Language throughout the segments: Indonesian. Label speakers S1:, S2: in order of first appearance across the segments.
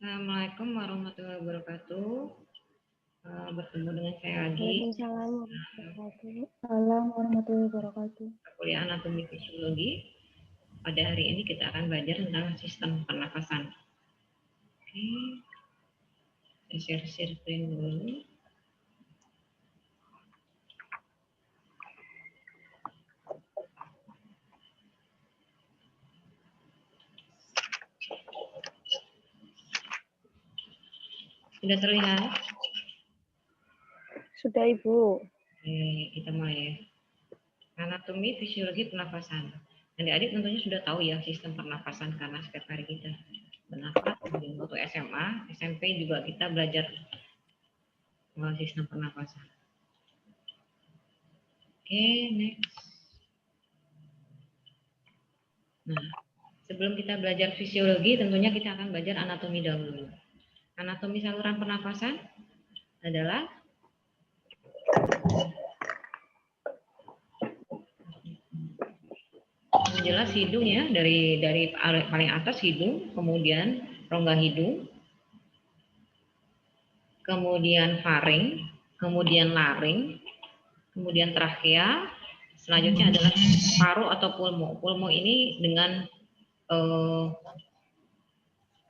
S1: Assalamualaikum warahmatullahi wabarakatuh. Bertemu dengan saya lagi.
S2: Waalaikumsalam warahmatullahi wabarakatuh. Salam warahmatullahi wabarakatuh.
S1: Kuliah anatomi fisiologi. Pada hari ini kita akan belajar tentang sistem pernafasan. Oke, saya share screen dulu. Sudah terlihat?
S2: Sudah, Ibu.
S1: Oke, kita mulai ya. Anatomi fisiologi pernafasan. Adik-adik tentunya sudah tahu ya sistem pernafasan karena setiap hari kita bernafas. Kemudian waktu SMA, SMP juga kita belajar sistem pernafasan. Oke, next. Nah, sebelum kita belajar fisiologi, tentunya kita akan belajar anatomi dahulu. Anatomi saluran pernafasan adalah jelas hidung ya, dari paling atas hidung, kemudian rongga hidung, kemudian faring, kemudian laring, kemudian trakea, selanjutnya adalah paru atau pulmo. Pulmo ini dengan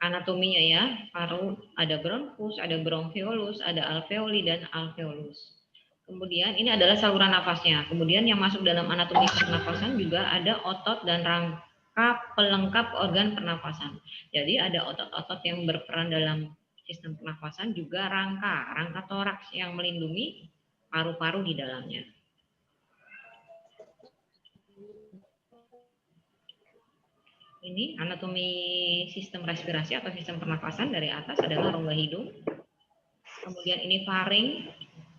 S1: anatominya ya, paru ada bronkus, ada bronchiolus, ada alveoli dan alveolus. Kemudian ini adalah saluran nafasnya. Kemudian yang masuk dalam anatomi pernafasan juga ada otot dan rangka pelengkap organ pernafasan. Jadi ada otot-otot yang berperan dalam sistem pernafasan, juga rangka toraks yang melindungi paru-paru di dalamnya. Ini anatomi sistem respirasi atau sistem pernafasan. Dari atas adalah rongga hidung, kemudian ini faring,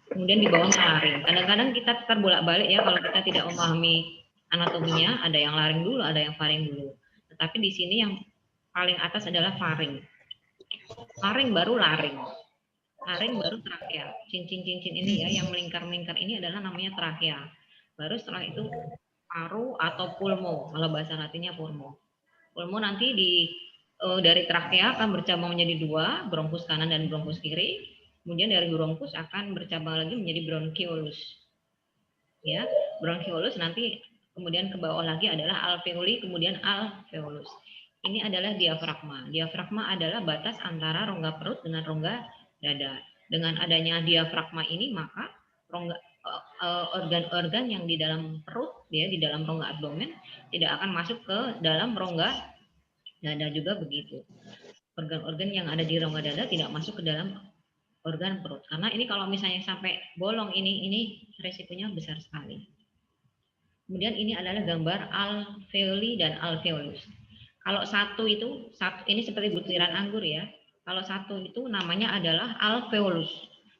S1: kemudian di bawahnya laring. Kadang-kadang kita terbolak-balik ya kalau kita tidak memahami anatominya, ada yang laring dulu, ada yang faring dulu. Tetapi di sini yang paling atas adalah faring. Faring baru laring. Laring baru trakea. Cincin-cincin ini ya yang melingkar-melingkar ini adalah namanya trakea. Baru setelah itu paru atau pulmo. Kalau bahasa latinnya pulmo. Pulmo nanti dari trakea akan bercabang menjadi dua, bronkus kanan dan bronkus kiri. Kemudian dari bronkus akan bercabang lagi menjadi bronchiolus. Ya, bronchiolus nanti kemudian ke bawah lagi adalah alveoli, kemudian alveolus. Ini adalah diafragma. Diafragma adalah batas antara rongga perut dengan rongga dada. Dengan adanya diafragma ini maka organ-organ yang di dalam perut ya, di dalam rongga abdomen tidak akan masuk ke dalam rongga dada, juga begitu. Organ-organ yang ada di rongga dada tidak masuk ke dalam organ perut. Karena ini kalau misalnya sampai bolong ini resikonya besar sekali. Kemudian ini adalah gambar alveoli dan alveolus. Kalau satu ini seperti butiran anggur ya. Kalau satu itu namanya adalah alveolus.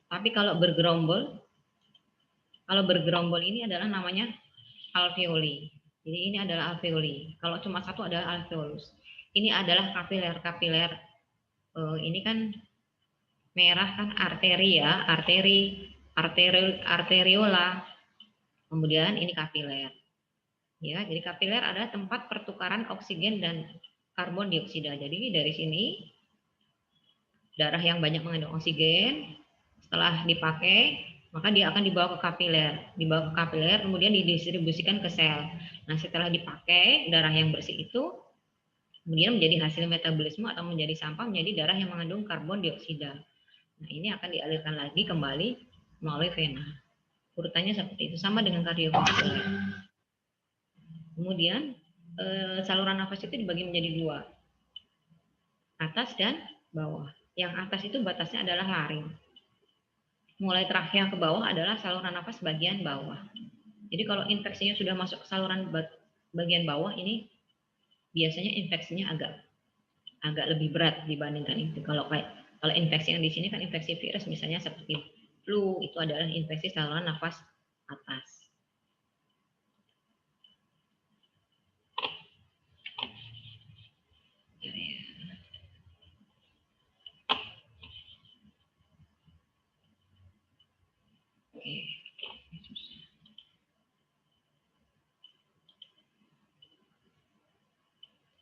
S1: Tapi kalau bergerombol ini adalah namanya alveoli. Jadi ini adalah alveoli. Kalau cuma satu adalah alveolus. Ini adalah kapiler. Ini kan merah kan arteri ya, arteriola. Kemudian ini kapiler. Ya, jadi kapiler adalah tempat pertukaran oksigen dan karbon dioksida. Jadi dari sini darah yang banyak mengandung oksigen setelah dipakai maka dia akan dibawa ke kapiler, kemudian didistribusikan ke sel. Nah, setelah dipakai darah yang bersih itu kemudian menjadi hasil metabolisme atau menjadi sampah menjadi darah yang mengandung karbon dioksida. Nah, ini akan dialirkan lagi kembali melalui vena. Urutannya seperti itu, sama dengan kardiovaskular. Kemudian saluran nafas itu dibagi menjadi dua, atas dan bawah. Yang atas itu batasnya adalah laring. Mulai trakea ke bawah adalah saluran nafas bagian bawah. Jadi kalau infeksinya sudah masuk ke saluran bagian bawah ini biasanya infeksinya agak lebih berat dibandingkan itu. Kalau infeksi yang di sini kan infeksi virus misalnya seperti flu, itu adalah infeksi saluran nafas atas.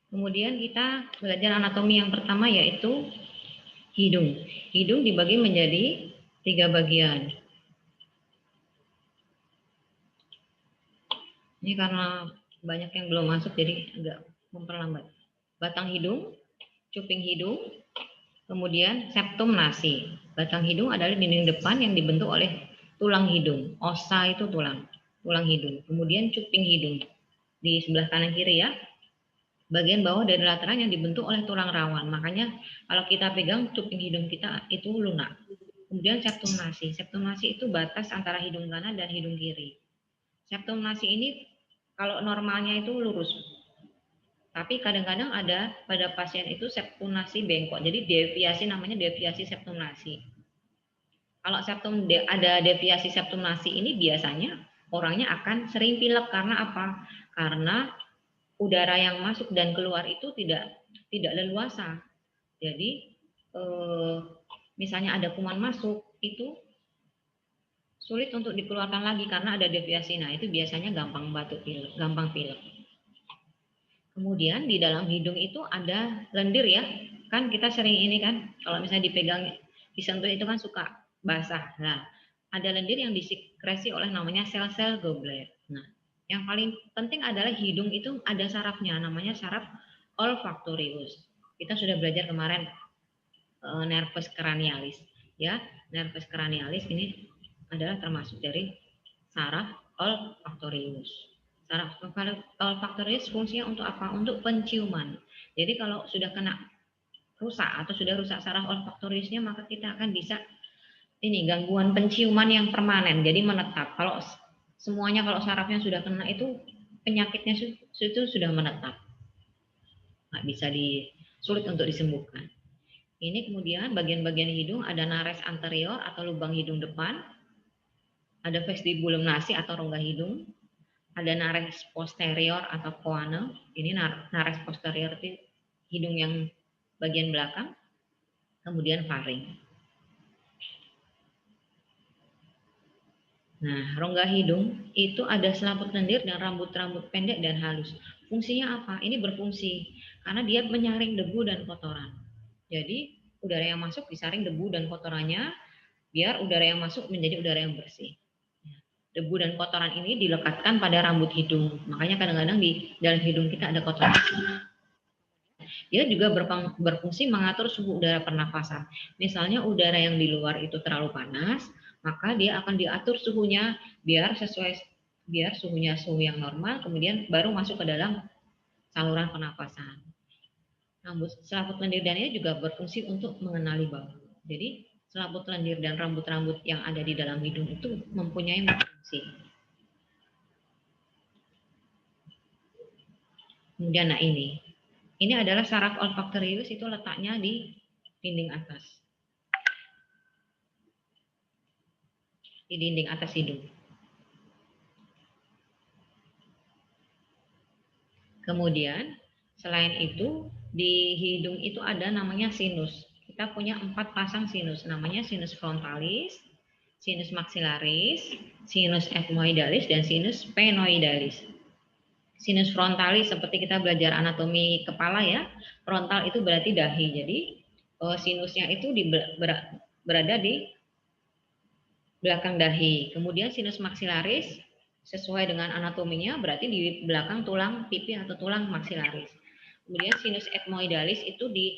S1: Kemudian kita belajar anatomi yang pertama yaitu Hidung. Hidung dibagi menjadi 3 bagian. Ini karena banyak yang belum masuk jadi agak memperlambat. Batang hidung, cuping hidung, kemudian septum nasi. Batang hidung adalah dinding depan yang dibentuk oleh tulang hidung. Osa itu tulang hidung. Kemudian cuping hidung di sebelah kanan kiri ya. Bagian bawah dari lateran yang dibentuk oleh tulang rawan. Makanya kalau kita pegang cuping hidung kita itu lunak. Kemudian septum nasi. Septum nasi itu batas antara hidung kanan dan hidung kiri. Septum nasi ini kalau normalnya itu lurus. Tapi kadang-kadang ada pada pasien itu septum nasi bengkok. Jadi deviasi namanya deviasi septum nasi. Kalau ada deviasi septum nasi ini biasanya orangnya akan sering pilek karena apa? Karena udara yang masuk dan keluar itu tidak leluasa. Jadi misalnya ada kuman masuk itu sulit untuk dikeluarkan lagi karena ada deviasi. Nah, itu biasanya gampang batuk pilek, gampang pilek. Kemudian di dalam hidung itu ada lendir ya. Kan kita sering ini kan kalau misalnya dipegang disentuh itu kan suka basah. Nah, ada lendir yang disekresi oleh namanya sel-sel goblet. Nah, yang paling penting adalah hidung itu ada sarafnya namanya saraf olfactorius. Kita sudah belajar kemarin nervus cranialis ya. Nervus cranialis ini adalah termasuk dari saraf olfactorius. Saraf olfactorius fungsinya untuk apa? Untuk penciuman. Jadi kalau sudah kena rusak atau sudah rusak saraf olfactoriusnya maka kita akan bisa ini gangguan penciuman yang permanen. Jadi menetap. Kalau semuanya kalau sarafnya sudah kena itu penyakitnya itu sudah menetap. Nggak bisa sulit untuk disembuhkan. Ini kemudian bagian-bagian hidung ada nares anterior atau lubang hidung depan, ada vestibulum nasi atau rongga hidung, ada nares posterior atau choana. Ini nares posterior itu hidung yang bagian belakang, kemudian faring. Nah, rongga hidung itu ada selaput lendir dan rambut-rambut pendek dan halus. Fungsinya apa? Ini berfungsi karena dia menyaring debu dan kotoran. Jadi, udara yang masuk disaring debu dan kotorannya, biar udara yang masuk menjadi udara yang bersih. Debu dan kotoran ini dilekatkan pada rambut hidung. Makanya kadang-kadang di dalam hidung kita ada kotoran. Dia juga berfungsi mengatur suhu udara pernafasan. Misalnya udara yang di luar itu terlalu panas, maka dia akan diatur suhunya biar suhunya suhu yang normal, kemudian baru masuk ke dalam saluran pernafasan. Selaput lendir dan ini juga berfungsi untuk mengenali bau. Jadi selaput lendir dan rambut-rambut yang ada di dalam hidung itu mempunyai fungsi. Kemudian nah ini adalah saraf olfactorius, itu letaknya di dinding atas. Di dinding atas hidung. Kemudian selain itu di hidung itu ada namanya sinus. Kita punya 4 pasang sinus, namanya sinus frontalis, sinus maxillaris, sinus ethmoidalis, dan sinus sphenoidalis. Sinus frontalis seperti kita belajar anatomi kepala ya, frontal itu berarti dahi. Jadi sinusnya itu berada di belakang dahi. Kemudian sinus maxillaris sesuai dengan anatominya berarti di belakang tulang pipi atau tulang maxillaris. Kemudian sinus ethmoidalis itu di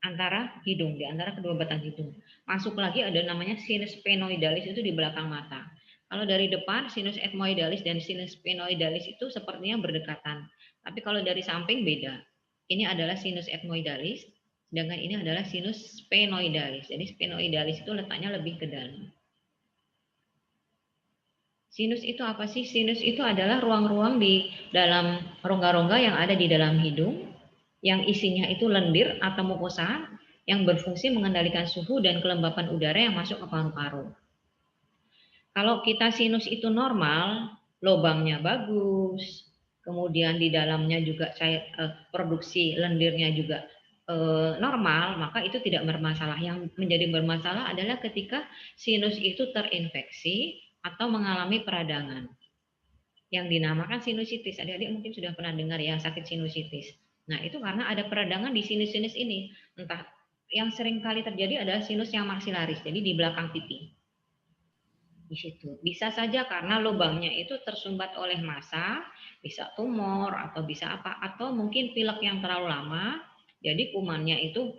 S1: antara hidung, di antara kedua batang hidung. Masuk lagi ada namanya sinus sphenoidalis itu di belakang mata. Kalau dari depan sinus ethmoidalis dan sinus sphenoidalis itu sepertinya berdekatan. Tapi kalau dari samping beda. Ini adalah sinus ethmoidalis, sedangkan ini adalah sinus sphenoidalis. Jadi sphenoidalis itu letaknya lebih ke dalam. Sinus itu apa sih? Sinus itu adalah ruang-ruang di dalam rongga-rongga yang ada di dalam hidung yang isinya itu lendir atau mukosa yang berfungsi mengendalikan suhu dan kelembapan udara yang masuk ke paru-paru. Kalau kita sinus itu normal, lubangnya bagus, kemudian di dalamnya juga produksi lendirnya juga normal, maka itu tidak bermasalah. Yang menjadi bermasalah adalah ketika sinus itu terinfeksi atau mengalami peradangan yang dinamakan sinusitis. Adik-adik mungkin sudah pernah dengar ya sakit sinusitis. Nah, itu karena ada peradangan di sinus-sinus ini. Entah yang sering kali terjadi adalah sinus yang maksilaris, jadi di belakang pipi. Di situ. Bisa saja karena lubangnya itu tersumbat oleh massa, bisa tumor atau bisa apa, atau mungkin pilek yang terlalu lama, jadi kumannya itu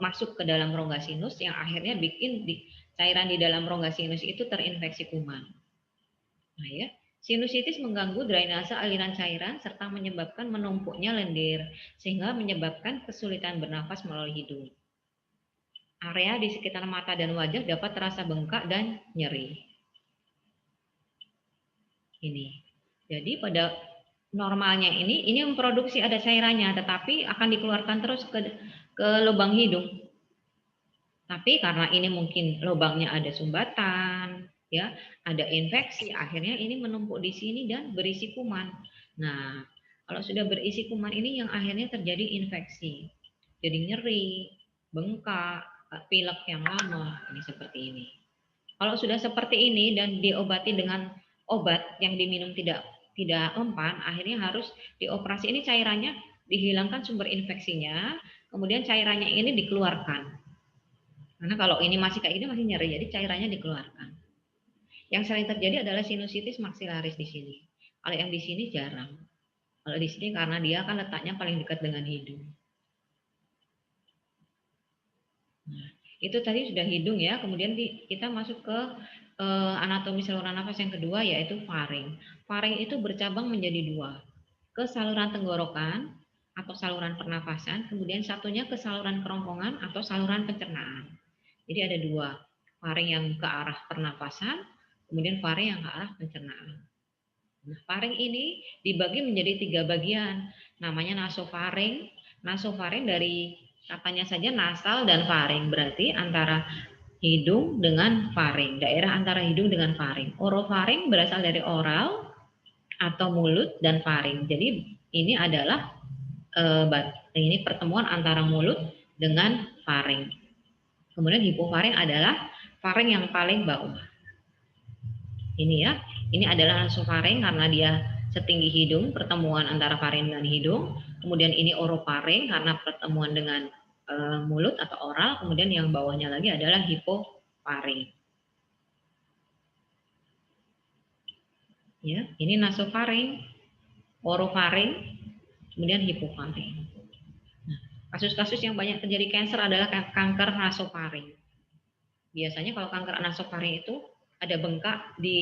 S1: masuk ke dalam rongga sinus yang akhirnya bikin cairan di dalam rongga sinus itu terinfeksi kuman. Nah ya, sinusitis mengganggu drainase aliran cairan serta menyebabkan menumpuknya lendir sehingga menyebabkan kesulitan bernafas melalui hidung. Area di sekitar mata dan wajah dapat terasa bengkak dan nyeri. Ini. Jadi pada normalnya ini memproduksi ada cairannya, tetapi akan dikeluarkan terus ke lubang hidung. Tapi karena ini mungkin lubangnya ada sumbatan, ya, ada infeksi, akhirnya ini menumpuk di sini dan berisi kuman. Nah, kalau sudah berisi kuman ini yang akhirnya terjadi infeksi, jadi nyeri, bengkak, pilek yang lama, ini seperti ini. Kalau sudah seperti ini dan diobati dengan obat yang diminum tidak mempan, akhirnya harus dioperasi. Ini cairannya dihilangkan sumber infeksinya, kemudian cairannya ini dikeluarkan. Karena kalau ini masih kayak gini masih nyeri, jadi cairannya dikeluarkan. Yang sering terjadi adalah sinusitis maksilaris di sini. Kalau yang di sini jarang. Kalau di sini karena dia kan letaknya paling dekat dengan hidung. Nah, itu tadi sudah hidung ya. Kemudian kita masuk ke anatomi saluran nafas yang kedua yaitu faring. Faring itu bercabang menjadi dua, ke saluran tenggorokan atau saluran pernafasan, kemudian satunya ke saluran kerongkongan atau saluran pencernaan. Jadi ada dua, faring yang ke arah pernafasan, kemudian faring yang ke arah pencernaan. Nah, faring ini dibagi menjadi 3 bagian, namanya nasofaring. Nasofaring dari katanya saja nasal dan faring, berarti antara hidung dengan faring, daerah antara hidung dengan faring. Orofaring berasal dari oral atau mulut dan faring. Jadi ini adalah ini pertemuan antara mulut dengan faring. Kemudian hipofaring adalah faring yang paling bawah. Ini ya, ini adalah nasofaring karena dia setinggi hidung, pertemuan antara faring dan hidung. Kemudian ini orofaring karena pertemuan dengan mulut atau oral. Kemudian yang bawahnya lagi adalah hipofaring. Ya, ini nasofaring, orofaring, kemudian hipofaring. Nah, kasus-kasus yang banyak terjadi kanker adalah kanker nasofaring. Biasanya kalau kanker nasofaring itu ada bengkak di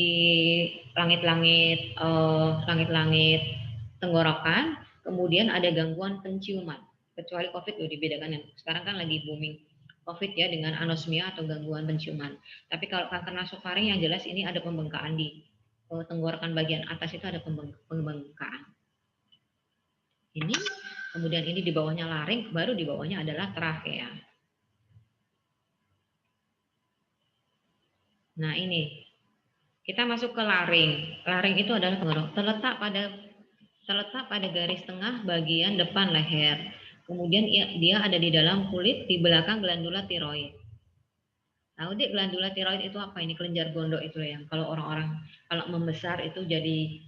S1: langit-langit tenggorokan, kemudian ada gangguan penciuman. Kecuali COVID dibedakan, yang sekarang kan lagi booming COVID ya dengan anosmia atau gangguan penciuman. Tapi kalau kanker nasofaring yang jelas ini ada pembengkakan di tenggorokan bagian atas, itu ada pembengkakan. Ini, kemudian ini di bawahnya laring, baru di bawahnya adalah trakea. Nah ini, kita masuk ke laring. Laring itu adalah tenggorok, terletak pada garis tengah bagian depan leher. Kemudian dia ada di dalam kulit di belakang glandula tiroid. Tahu deh glandula tiroid itu apa? Ini kelenjar gondok itu yang kalau orang-orang kalau membesar itu jadi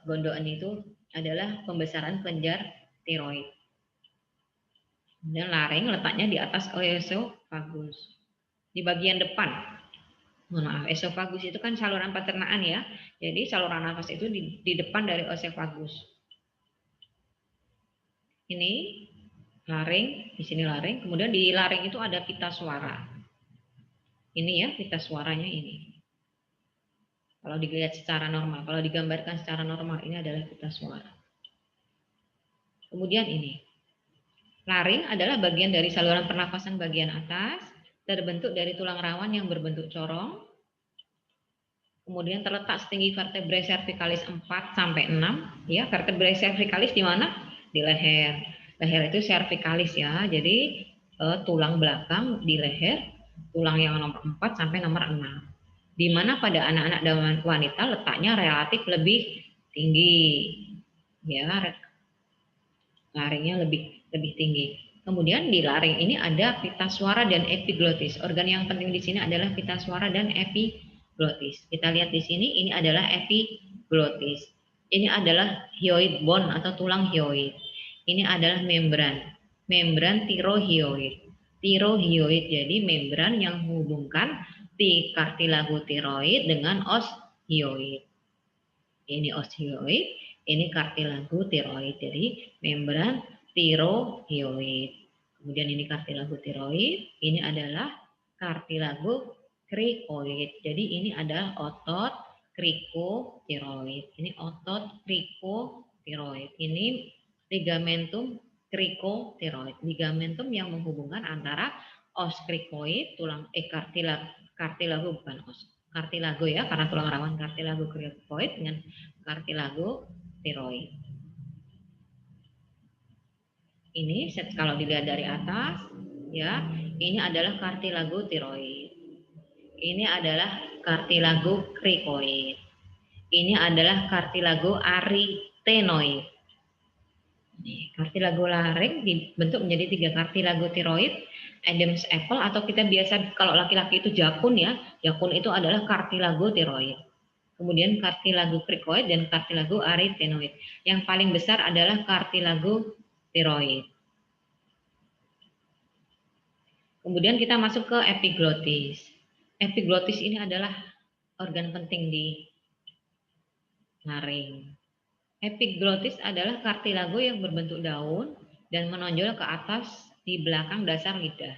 S1: gondokan itu adalah pembesaran kelenjar tiroid. Kemudian laring letaknya di atas esophagus. Di bagian depan. Maaf, esophagus itu kan saluran pencernaan ya. Jadi saluran nafas itu di depan dari esophagus. Ini laring, di sini laring. Kemudian di laring itu ada pita suara. Ini ya pita suaranya ini. Kalau dilihat secara normal, kalau digambarkan secara normal ini adalah pita suara. Kemudian ini. Laring adalah bagian dari saluran pernafasan bagian atas, terbentuk dari tulang rawan yang berbentuk corong. Kemudian terletak setinggi vertebrae cervicalis 4 sampai 6, ya. Vertebrae cervicalis di mana? Di leher. Leher itu cervicalis ya. Jadi tulang belakang di leher, tulang yang nomor 4 sampai nomor 6. Di mana pada anak-anak dan wanita letaknya relatif lebih tinggi. Ya, laringnya lebih tinggi. Kemudian di laring ini ada pita suara dan epiglotis. Organ yang penting di sini adalah pita suara dan epiglotis. Kita lihat di sini, ini adalah epiglotis. Ini adalah hyoid bone atau tulang hyoid. Ini adalah membran tirohyoid. tirohioid. Jadi membran yang menghubungkan kartilago tiroid dengan os hioid. Ini os hioid, ini kartilago tiroid. Jadi membran tirohioid. Kemudian ini kartilago tiroid, ini adalah kartilago krikoid. Jadi ini adalah otot krikotiroid. Ini otot krikotiroid. Ini ligamentum krikotiroid. Ligamentum yang menghubungkan antara os krikoid, tulang kartilago bukan os. Kartilago ya, karena tulang rawan kartilago krikoid dengan kartilago tiroid. Ini kalau dilihat dari atas ya, ini adalah kartilago tiroid. Ini adalah kartilago krikoid. Ini adalah kartilago arytenoid. Kartilago laring dibentuk menjadi 3 kartilago tiroid, Adam's apple atau kita biasa kalau laki-laki itu jakun ya. Jakun itu adalah kartilago tiroid. Kemudian kartilago krikoid dan kartilago arytenoid. Yang paling besar adalah kartilago tiroid. Kemudian kita masuk ke epiglotis. Epiglotis ini adalah organ penting di laring. Epiglotis adalah kartilago yang berbentuk daun dan menonjol ke atas di belakang dasar lidah.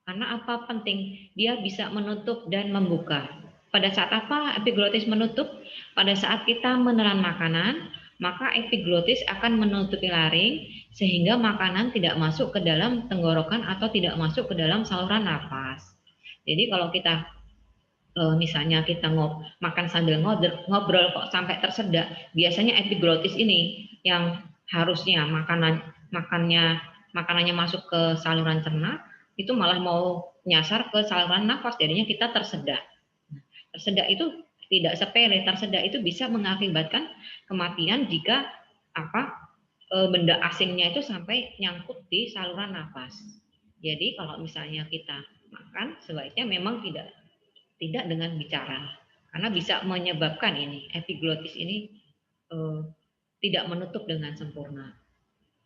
S1: Karena apa penting? Dia bisa menutup dan membuka. Pada saat apa epiglotis menutup? Pada saat kita menelan makanan, maka epiglotis akan menutupi laring sehingga makanan tidak masuk ke dalam tenggorokan atau tidak masuk ke dalam saluran nafas. Jadi kalau kita misalnya kita makan sambil ngobrol kok sampai tersedak, biasanya epiglotis ini yang harusnya makanannya masuk ke saluran cerna itu malah mau nyasar ke saluran nafas, jadinya kita tersedak. Tersedak itu tidak sepele, tersedak itu bisa mengakibatkan kematian jika benda asingnya itu sampai nyangkut di saluran nafas. Jadi kalau misalnya kita makan sebaiknya memang tidak dengan bicara, karena bisa menyebabkan ini epiglotis ini tidak menutup dengan sempurna.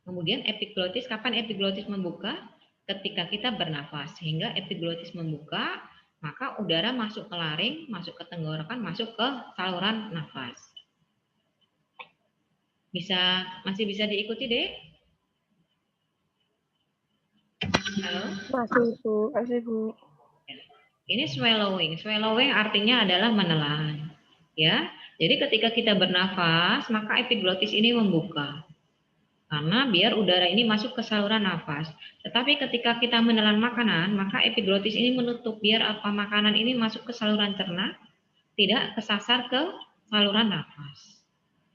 S1: Kemudian epiglotis, kapan epiglotis membuka? Ketika kita bernafas, sehingga epiglotis membuka, maka udara masuk ke laring, masuk ke tenggorokan, masuk ke saluran nafas. Masih bisa diikuti, Dek? Halo?
S2: Masih, Bu.
S1: Ini swallowing. Swallowing artinya adalah menelan. Ya. Jadi ketika kita bernafas, maka epiglotis ini membuka. Karena biar udara ini masuk ke saluran nafas. Tetapi ketika kita menelan makanan, maka epiglotis ini menutup biar makanan ini masuk ke saluran cerna, tidak kesasar ke saluran nafas.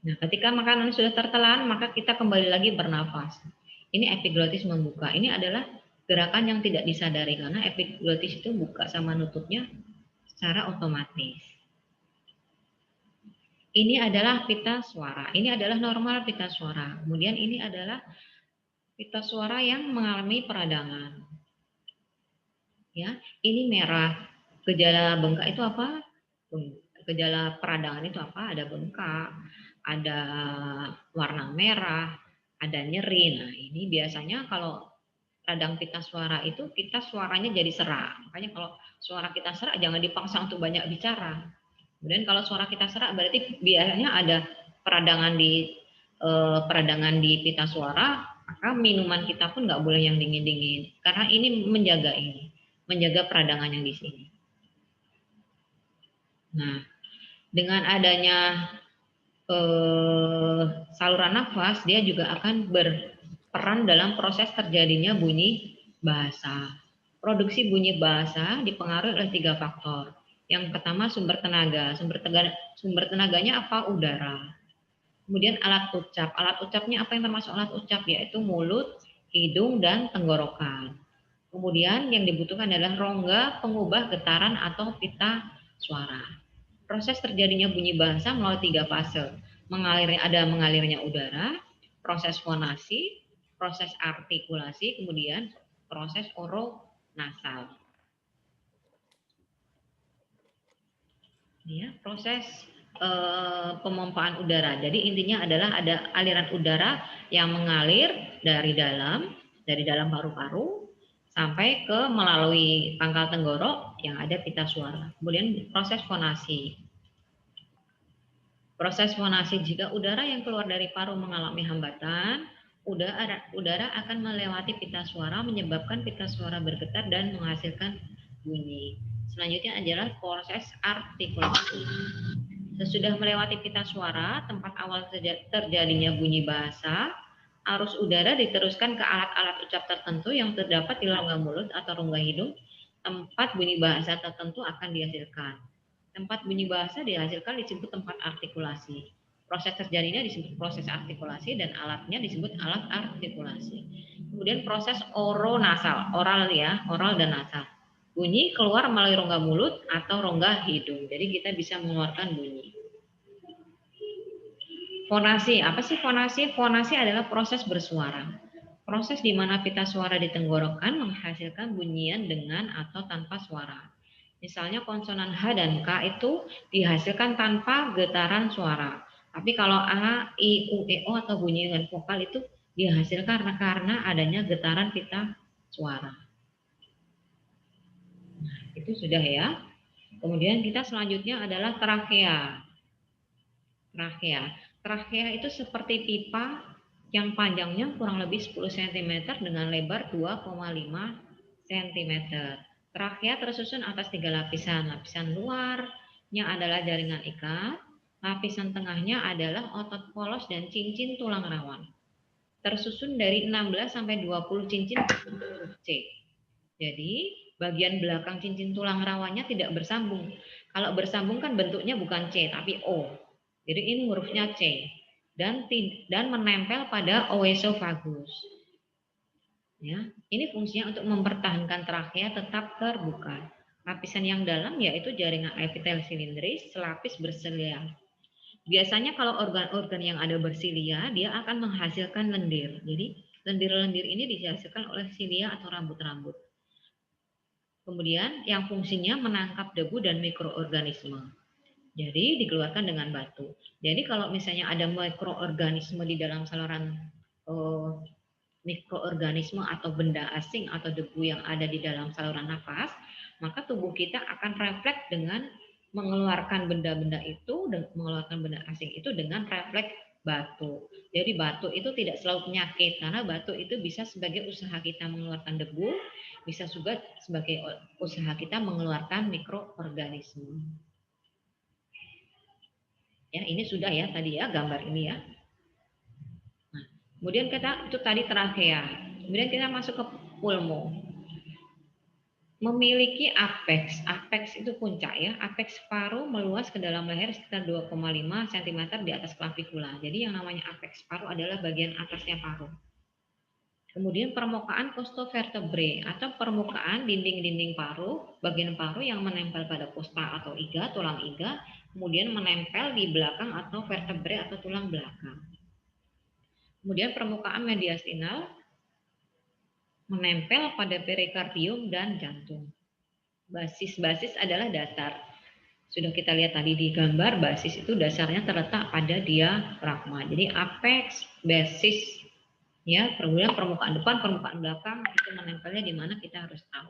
S1: Nah, ketika makanan sudah tertelan, maka kita kembali lagi bernafas. Ini epiglotis membuka. Ini adalah gerakan yang tidak disadari karena epiglotis itu buka sama nutupnya secara otomatis. Ini adalah pita suara. Ini adalah normal pita suara. Kemudian ini adalah pita suara yang mengalami peradangan. Ya, ini merah. Gejala bengkak itu apa? Gejala peradangan itu apa? Ada bengkak, ada warna merah, ada nyeri. Nah, ini biasanya kalau radang pita suara itu kita suaranya jadi serak. Makanya kalau suara kita serak jangan dipaksa untuk banyak bicara. Kemudian kalau suara kita serak berarti biasanya ada peradangan di pita suara, maka minuman kita pun nggak boleh yang dingin-dingin karena ini menjaga peradangan yang di sini. Nah, dengan adanya saluran nafas, dia juga akan berperan dalam proses terjadinya bunyi bahasa. Produksi bunyi bahasa dipengaruhi oleh 3 faktor. Yang pertama sumber tenaga. Sumber tenaganya apa? Udara. Kemudian alat ucap. Alat ucapnya apa yang termasuk alat ucap? Yaitu mulut, hidung, dan tenggorokan. Kemudian yang dibutuhkan adalah rongga pengubah getaran atau pita suara. Proses terjadinya bunyi bahasa melalui 3 fase. Ada mengalirnya udara, proses fonasi, proses artikulasi, kemudian proses oronasal. Ya, proses pemompaan udara. Jadi intinya adalah ada aliran udara yang mengalir dari dalam paru-paru sampai ke melalui pangkal tenggorok yang ada pita suara. Kemudian proses fonasi. Proses fonasi, jika udara yang keluar dari paru mengalami hambatan, udara akan melewati pita suara menyebabkan pita suara bergetar dan menghasilkan bunyi. Selanjutnya adalah proses artikulasi. Sesudah melewati pita suara, tempat awal terjadinya bunyi bahasa, arus udara diteruskan ke alat-alat ucap tertentu yang terdapat di rongga mulut atau rongga hidung. Tempat bunyi bahasa tertentu akan dihasilkan. Tempat bunyi bahasa dihasilkan disebut tempat artikulasi. Proses terjadinya disebut proses artikulasi dan alatnya disebut alat artikulasi. Kemudian proses oronasal, oral ya, oral dan nasal. Bunyi keluar melalui rongga mulut atau rongga hidung. Jadi kita bisa mengeluarkan bunyi. Fonasi, apa sih fonasi? Fonasi adalah proses bersuara. Proses di mana pita suara di tenggorokan menghasilkan bunyian dengan atau tanpa suara. Misalnya konsonan H dan K itu dihasilkan tanpa getaran suara. Tapi kalau A, I, U, E, O atau bunyi dengan vokal itu dihasilkan karena adanya getaran pita suara. Nah, itu sudah ya. Kemudian kita selanjutnya adalah trakea. Trakea itu seperti pipa yang panjangnya kurang lebih 10 cm dengan lebar 2,5 cm. Trakea tersusun atas 3 lapisan. Lapisan luarnya adalah jaringan ikat, lapisan tengahnya adalah otot polos dan cincin tulang rawan. Tersusun dari 16 sampai 20 cincin huruf C. Jadi bagian belakang cincin tulang rawannya tidak bersambung. Kalau bersambung kan bentuknya bukan C tapi O. Jadi ini hurufnya C dan menempel pada oesophagus. Ya, ini fungsinya untuk mempertahankan trakea tetap terbuka. Lapisan yang dalam yaitu jaringan epitel silindris selapis bersilia. Biasanya kalau organ-organ yang ada bersilia dia akan menghasilkan lendir. Jadi lendir-lendir ini dihasilkan oleh silia atau rambut-rambut. Kemudian yang fungsinya menangkap debu dan mikroorganisme. Jadi dikeluarkan dengan batu. Jadi kalau misalnya ada mikroorganisme di dalam saluran mikroorganisme atau benda asing atau debu yang ada di dalam saluran nafas, maka tubuh kita akan refleks dengan mengeluarkan benda-benda itu, mengeluarkan benda asing itu dengan refleks batu. Jadi batu itu tidak selalu penyakit karena batu itu bisa sebagai usaha kita mengeluarkan debu, bisa juga sebagai usaha kita mengeluarkan mikroorganisme. Ya, ini sudah ya tadi ya gambar ini ya. Nah, kemudian kita itu tadi trakea. Kemudian kita masuk ke pulmo. Memiliki apex. Apex itu puncak ya. Apex paru meluas ke dalam leher sekitar 2,5 cm di atas klavikula. Jadi yang namanya apex paru adalah bagian atasnya paru. Kemudian permukaan costovertebrae atau permukaan dinding-dinding paru, bagian paru yang menempel pada kosta atau iga, tulang iga, kemudian menempel di belakang atau vertebrae atau tulang belakang. Kemudian permukaan mediastinal menempel pada perikardium dan jantung. Basis-basis adalah dasar. Sudah kita lihat tadi di gambar, basis itu dasarnya terletak pada diafragma. Jadi apex, basis, ya, kemudian permukaan depan, permukaan belakang itu menempelnya di mana kita harus tahu.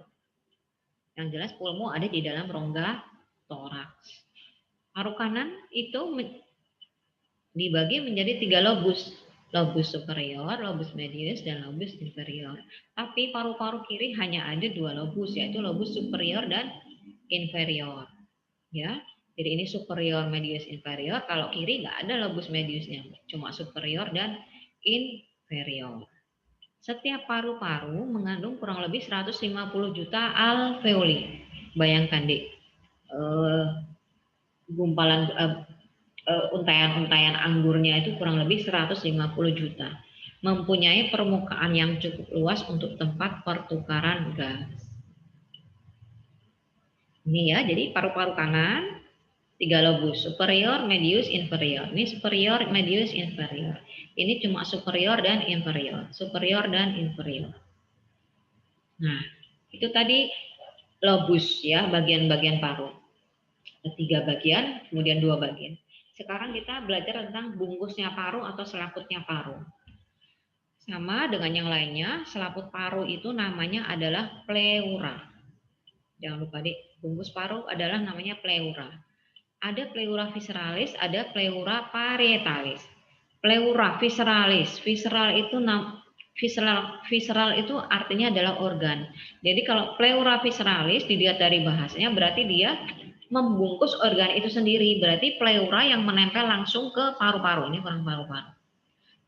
S1: Yang jelas pulmo ada di dalam rongga toraks. Paru kanan itu dibagi menjadi 3 lobus. Lobus superior, lobus medius, dan lobus inferior. Tapi paru-paru kiri hanya ada 2 lobus, yaitu lobus superior dan inferior. Ya, jadi ini superior, medius, inferior. Kalau kiri nggak ada lobus mediusnya, cuma superior dan inferior. Setiap paru-paru mengandung kurang lebih 150 juta alveoli. Bayangkan deh, gumpalan untayan-untayan anggurnya itu kurang lebih 150 juta. Mempunyai permukaan yang cukup luas untuk tempat pertukaran gas. Ini ya, jadi paru-paru kanan 3 lobus, superior, medius, inferior. Ini superior, medius, inferior. Ini cuma superior dan inferior. Superior dan inferior. Nah, itu tadi lobus ya, bagian-bagian paru. Ada 3 bagian, kemudian 2 bagian. Sekarang kita belajar tentang bungkusnya paru atau selaputnya paru. Sama dengan yang lainnya, selaput paru itu namanya adalah pleura. Jangan lupa bungkus paru adalah namanya pleura. Ada pleura visceralis, ada pleura parietalis. Pleura visceralis, visceral itu artinya adalah organ. Jadi kalau pleura visceralis dilihat dari bahasanya berarti dia membungkus organ itu sendiri. Berarti pleura yang menempel langsung ke paru-paru. Ini kurang paru-paru.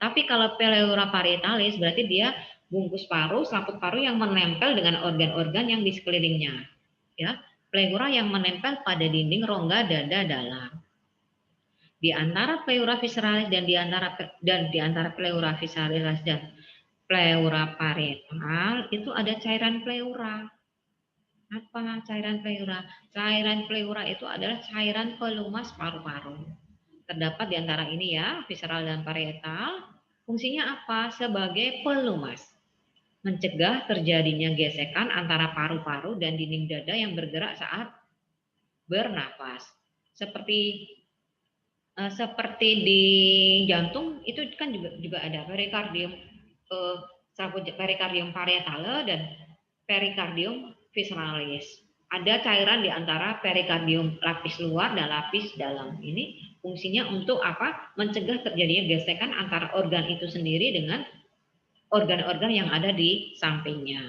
S1: Tapi kalau pleura parietalis berarti dia bungkus paru, selaput paru yang menempel dengan organ-organ yang di sekelilingnya. Ya, pleura yang menempel pada dinding rongga dada dalam. Di antara pleura visceralis dan di antara pleura visceralis dan pleura parietal itu ada cairan pleura. Apa cairan pleura? Cairan pleura itu adalah cairan pelumas paru-paru. Terdapat di antara ini ya, visceral dan parietal. Fungsinya apa? Sebagai pelumas. Mencegah terjadinya gesekan antara paru-paru dan dinding dada yang bergerak saat bernapas. Seperti di jantung itu kan juga ada perikardium perikardium parietale dan perikardium visceralis. Ada cairan di antara perikardium lapis luar dan lapis dalam. Ini fungsinya untuk apa? Mencegah terjadinya gesekan antara organ itu sendiri dengan organ-organ yang ada di sampingnya.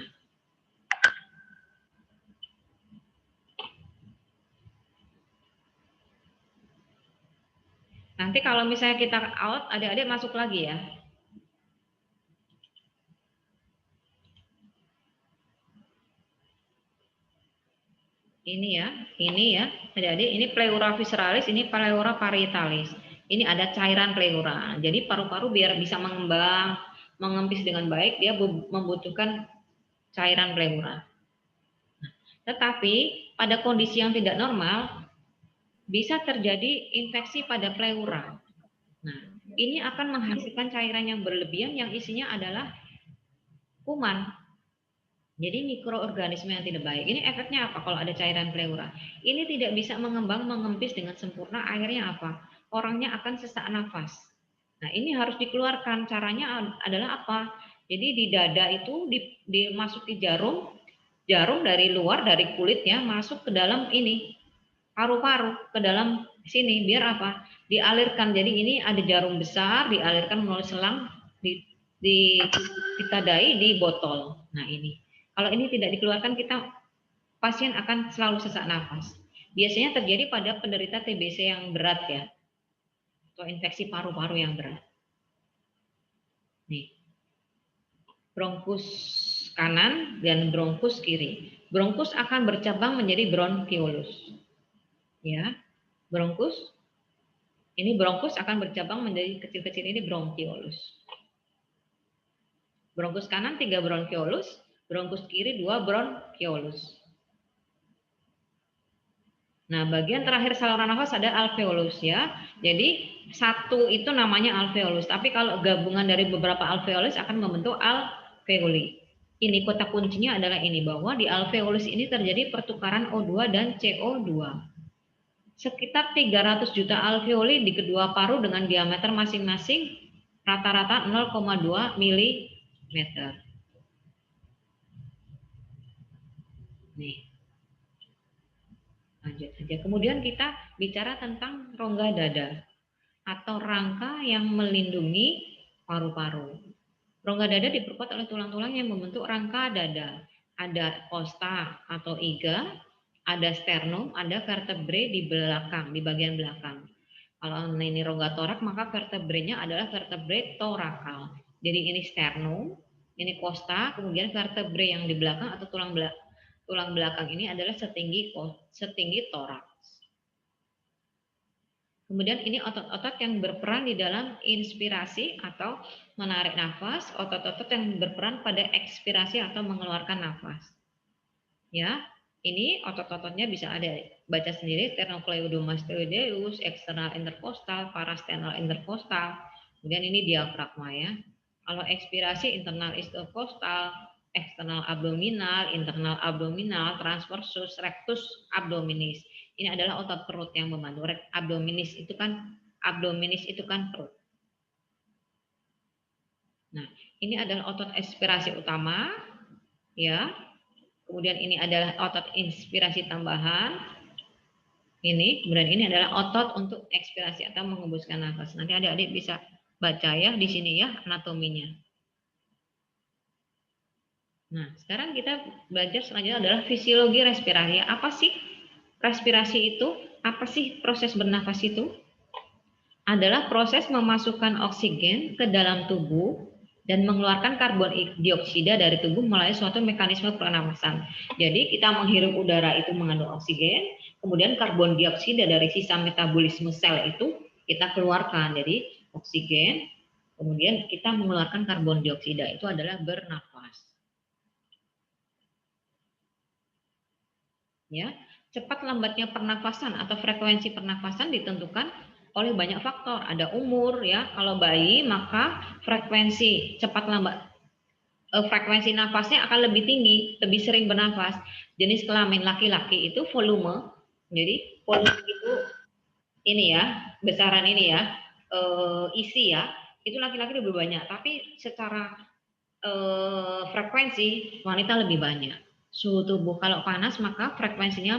S1: Nanti kalau misalnya kita out, adik-adik masuk lagi ya. Ini ya, adik-adik, ini pleura visceralis, ini pleura parietalis. Ini ada cairan pleura. Jadi paru-paru biar bisa mengembang, mengempis dengan baik, dia membutuhkan cairan pleura. Tetapi pada kondisi yang tidak normal, bisa terjadi infeksi pada pleura. Nah, ini akan menghasilkan cairan yang berlebihan yang isinya adalah kuman. Jadi mikroorganisme yang tidak baik. Ini efeknya apa kalau ada cairan pleura? Ini tidak bisa mengembang mengempis dengan sempurna, akhirnya apa? Orangnya akan sesak nafas. Nah, ini harus dikeluarkan. Caranya adalah apa? Jadi di dada itu dimasuki jarum dari luar dari kulitnya masuk ke dalam ini paru-paru, ke dalam sini biar apa? Dialirkan. Jadi ini ada jarum besar dialirkan melalui selang ditadai di botol. Nah, ini. Kalau ini tidak dikeluarkan, pasien akan selalu sesak nafas. Biasanya terjadi pada penderita TBC yang berat ya, atau infeksi paru-paru yang berat. Nih, bronkus kanan dan bronkus kiri. Bronkus akan bercabang menjadi bronkiolus. Ya, bronkus. Ini bronkus akan bercabang menjadi kecil-kecil ini bronkiolus. Bronkus kanan 3 bronkiolus, bronkus kiri 2 bronkiolus. Nah, bagian terakhir saluran nafas ada alveolus ya. Jadi satu itu namanya alveolus, tapi kalau gabungan dari beberapa alveolus akan membentuk alveoli. Ini kota kuncinya adalah ini, bahwa di alveolus ini terjadi pertukaran O2 dan CO2. Sekitar 300 juta alveoli di kedua paru dengan diameter masing-masing rata-rata 0,2 mm. Nih. Lanjut saja. Kemudian kita bicara tentang rongga dada atau rangka yang melindungi paru-paru. Rongga dada diperkuat oleh tulang-tulang yang membentuk rangka dada. Ada costa atau iga, ada sternum, ada vertebrae di belakang, di bagian belakang. Kalau ini rongga torak, maka vertebrenya adalah vertebrae torakal. Jadi ini sternum, ini costa, kemudian vertebrae yang di belakang atau tulang belakang ini adalah setinggi toraks. Kemudian ini otot-otot yang berperan di dalam inspirasi atau menarik nafas, otot-otot yang berperan pada ekspirasi atau mengeluarkan nafas. Ya, ini otot-ototnya bisa ada baca sendiri: sternocleidomastoideus, external intercostal, parasternal intercostal. Kemudian ini diafragma ya. Kalau ekspirasi internal intercostal, eksternal abdominal, internal abdominal, transversus, rectus abdominis. Ini adalah otot perut yang membantu. Abdominis itu kan perut. Nah, Ini adalah otot ekspirasi utama, ya. Kemudian ini adalah otot inspirasi tambahan. Ini, kemudian ini adalah otot untuk ekspirasi atau mengembuskan nafas. Nanti adik-adik bisa baca ya di sini ya anatominya. Nah, sekarang kita belajar selanjutnya adalah fisiologi respirasi. Apa sih respirasi itu? Apa sih proses bernafas itu? Adalah proses memasukkan oksigen ke dalam tubuh dan mengeluarkan karbon dioksida dari tubuh melalui suatu mekanisme pernafasan. Jadi kita menghirup udara itu mengandung oksigen, kemudian karbon dioksida dari sisa metabolisme sel itu kita keluarkan. Jadi oksigen, kemudian kita mengeluarkan karbon dioksida, itu adalah bernafas. Ya, cepat lambatnya pernafasan atau frekuensi pernafasan ditentukan oleh banyak faktor. Ada umur ya, kalau bayi maka frekuensi cepat lambat frekuensi nafasnya akan lebih tinggi, lebih sering bernafas. Jenis kelamin laki-laki itu volume. Jadi volume itu ini ya, besaran ini ya, isi ya, itu laki-laki lebih banyak, tapi secara frekuensi wanita lebih banyak. Suhu tubuh kalau panas maka frekuensinya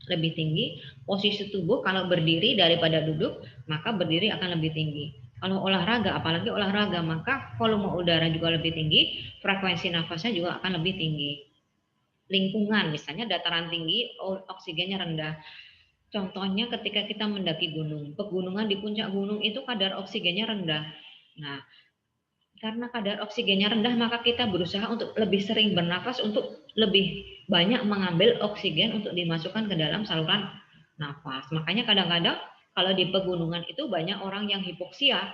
S1: lebih tinggi. Posisi tubuh kalau berdiri daripada duduk maka berdiri akan lebih tinggi. Kalau olahraga, apalagi olahraga, maka volume udara juga lebih tinggi, frekuensi nafasnya juga akan lebih tinggi. Lingkungan, misalnya dataran tinggi, oksigennya rendah. Contohnya ketika kita mendaki gunung, pegunungan di puncak gunung itu kadar oksigennya rendah. Nah, karena kadar oksigennya rendah, maka kita berusaha untuk lebih sering bernafas untuk lebih banyak mengambil oksigen untuk dimasukkan ke dalam saluran nafas. Makanya kadang-kadang kalau di pegunungan itu banyak orang yang hipoksia,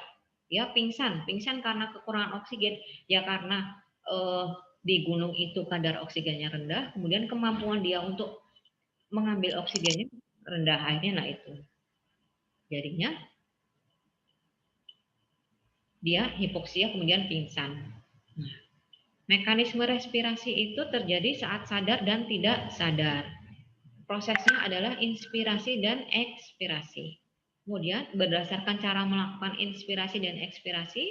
S1: ya pingsan karena kekurangan oksigen, ya karena di gunung itu kadar oksigennya rendah, kemudian kemampuan dia untuk mengambil oksigennya rendah, akhirnya nah itu jadinya dia hipoksia kemudian pingsan. Nah, mekanisme respirasi itu terjadi saat sadar dan tidak sadar. Prosesnya adalah inspirasi dan ekspirasi. Kemudian berdasarkan cara melakukan inspirasi dan ekspirasi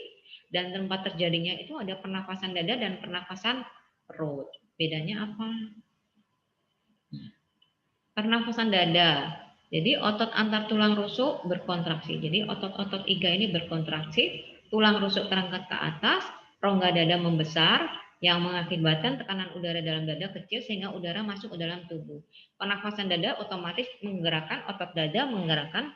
S1: dan tempat terjadinya itu ada pernafasan dada dan pernafasan perut. Bedanya apa? Pernafasan dada. Jadi otot antar tulang rusuk berkontraksi. Jadi otot-otot iga ini berkontraksi, tulang rusuk terangkat ke atas, rongga dada membesar yang mengakibatkan tekanan udara dalam dada kecil sehingga udara masuk ke dalam tubuh. Pernafasan dada otomatis menggerakkan otot dada, menggerakkan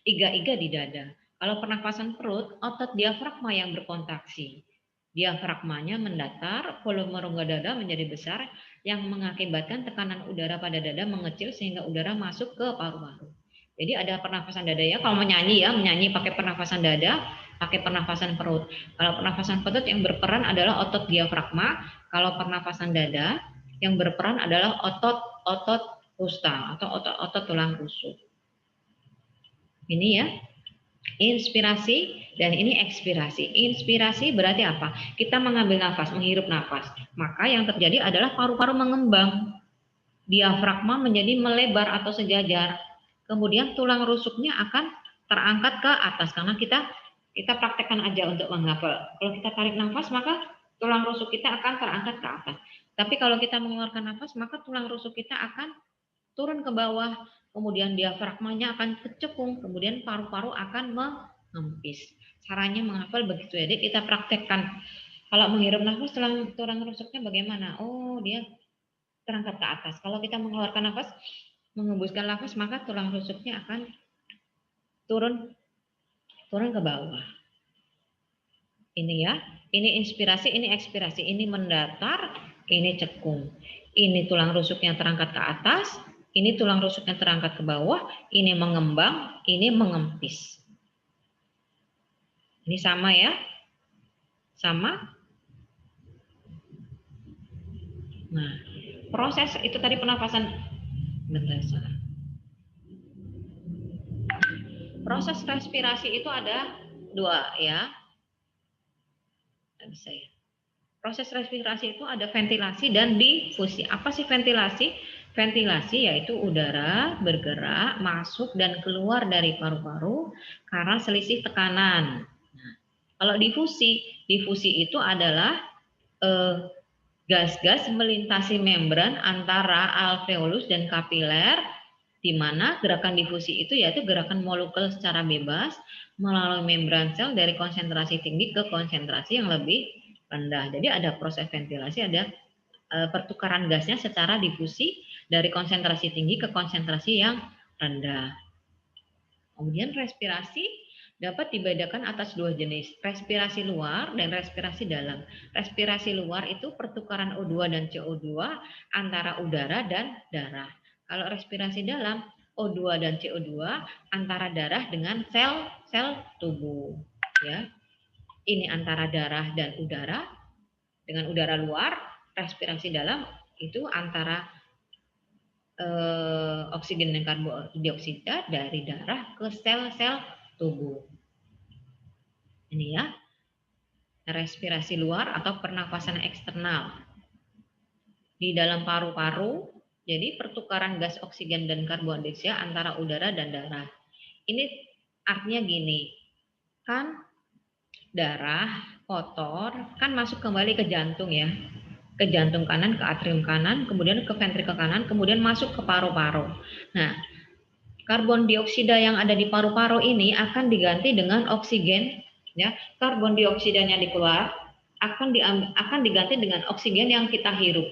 S1: iga-iga di dada. Kalau pernafasan perut, otot diafragma yang berkontraksi. Diafragmanya mendatar, volume rongga dada menjadi besar yang mengakibatkan tekanan udara pada dada mengecil sehingga udara masuk ke paru-paru. Jadi ada pernafasan dada ya, kalau menyanyi ya, menyanyi pakai pernafasan dada, pakai pernafasan perut. Kalau pernafasan perut yang berperan adalah otot diafragma, kalau pernafasan dada yang berperan adalah otot rusta atau otot-otot tulang rusuk. Ini ya, inspirasi dan ini ekspirasi. Inspirasi berarti apa? Kita mengambil nafas, menghirup nafas. Maka yang terjadi adalah paru-paru mengembang. Diafragma menjadi melebar atau sejajar. Kemudian tulang rusuknya akan terangkat ke atas karena kita praktekkan aja untuk menghafal. Kalau kita tarik nafas maka tulang rusuk kita akan terangkat ke atas. Tapi kalau kita mengeluarkan nafas maka tulang rusuk kita akan turun ke bawah, kemudian diafragmanya akan kecekung, kemudian paru-paru akan mengempis. Caranya menghafal begitu ya, jadi kita praktekkan. Kalau menghirup nafas tulang rusuknya bagaimana? Oh, dia terangkat ke atas. Kalau kita mengeluarkan nafas, mengembuskan nafas, maka tulang rusuknya akan turun ke bawah. Ini ya, ini inspirasi, ini ekspirasi, ini mendatar, ini cekung. Ini tulang rusuknya terangkat ke atas, ini tulang rusuknya terangkat ke bawah, ini mengembang, ini mengempis. Ini sama ya? Sama? Nah, proses itu tadi pernafasan berdasar. Proses respirasi itu ada dua ya. Bisa ya. Proses respirasi itu ada ventilasi dan difusi. Apa sih ventilasi? Ventilasi yaitu udara bergerak masuk dan keluar dari paru-paru karena selisih tekanan. Nah, kalau difusi Difusi itu adalah gas-gas melintasi membran antara alveolus dan kapiler, di mana gerakan difusi itu yaitu gerakan molekul secara bebas melalui membran sel dari konsentrasi tinggi ke konsentrasi yang lebih rendah. Jadi ada proses ventilasi, ada pertukaran gasnya secara difusi dari konsentrasi tinggi ke konsentrasi yang rendah. Kemudian respirasi dapat dibedakan atas dua jenis, respirasi luar dan respirasi dalam. Respirasi luar itu pertukaran O2 dan CO2 antara udara dan darah. Kalau respirasi dalam, O2 dan CO2 antara darah dengan sel-sel tubuh. Ya, ini antara darah dan udara dengan udara luar. Respirasi dalam itu antara oksigen dan karbon dioksida dari darah ke sel-sel tubuh. Ini ya, respirasi luar atau pernafasan eksternal. Di dalam paru-paru, jadi pertukaran gas oksigen dan karbon dioksida antara udara dan darah. Ini artinya gini, kan darah kotor kan masuk kembali ke jantung ya, ke jantung kanan, ke atrium kanan, kemudian ke ventrikel kanan, kemudian masuk ke paru-paru. Nah, karbon dioksida yang ada di paru-paru ini akan diganti dengan oksigen, ya. Karbon dioksidanya dikeluar akan diganti dengan oksigen yang kita hirup.